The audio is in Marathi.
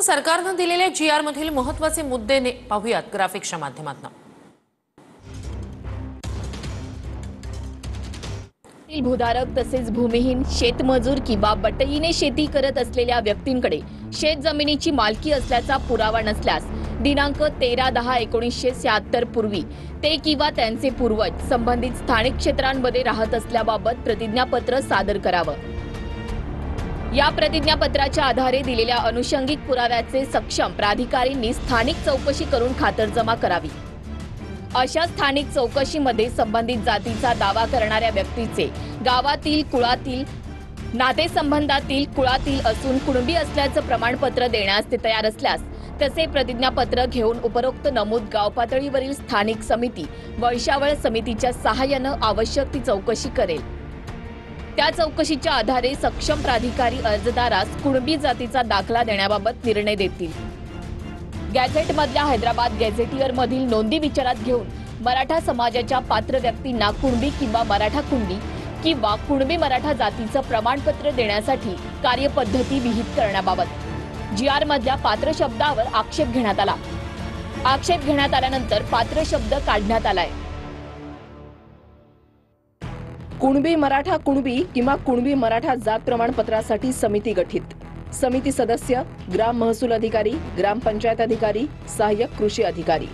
सरकारने दिलेल्या जीआर मधील महत्त्वाचे मुद्दे पाहूयात ग्राफिक्सच्या माध्यमातून। भूधारक तसेच भूमिहीन शेतमजूर किंवा बटईने शेती करत असलेल्या व्यक्तींकडे शेत जमिनीची मालकी असल्याचा पुरावा नसल्यास दिनांक 13/10/1976 पूर्वी ते किंवा त्यांचे पूर्वज संबंधित स्थानिक क्षेत्रांमध्ये राहत असल्याबाबत प्रतिज्ञापत्र सादर करावं। या प्रतिज्ञापत्राच्या आधारे दिलेल्या अनुषंगिक पुराव्याचे सक्षम प्राधिकाऱ्यांनी स्थानिक चौकशी करून खातरजमा करावी। अशा स्थानिक चौकशीमध्ये संबंधित जातीचा दावा करणाऱ्या व्यक्तीचे गावातील कुळातील नातेसंबंधातील कुळातील असून कुणबी असल्याचं प्रमाणपत्र देण्यास ते तयार असल्यास तसे प्रतिज्ञापत्र घेऊन उपरोक्त नमूद गाव पातळीवरील स्थानिक समिती वैशावळ समितीच्या सहाय्याने आवश्यक ती चौकशी करेल। त्या चौकशीच्या आधारे सक्षम प्राधिकारी अर्जदारास कुणबी जातीचा दाखला देण्याबाबत निर्णय देतील। गॅझेटमधल्या हैदराबाद गॅझेटियर मधील नोंदी विचारात घेऊन मराठा समाजाच्या पात्र व्यक्तींना कुणबी किंवा मराठा कुणबी किंवा कुणबी मराठा जातीचं प्रमाणपत्र देण्यासाठी कार्यपद्धती विहित करण्याबाबत जीआर मधल्या पात्र शब्दावर आक्षेप घेण्यात आला। आक्षेप घेण्यात आल्यानंतर पात्र शब्द काढण्यात आलाय। कुणबी मराठा कुणबी किंवा कुणबी मराठा जात प्रमाणपत्रासाठी समिती गठीत। समिती सदस्य ग्राम महसूल अधिकारी, ग्राम पंचायत अधिकारी, सहाय्यक कृषी अधिकारी।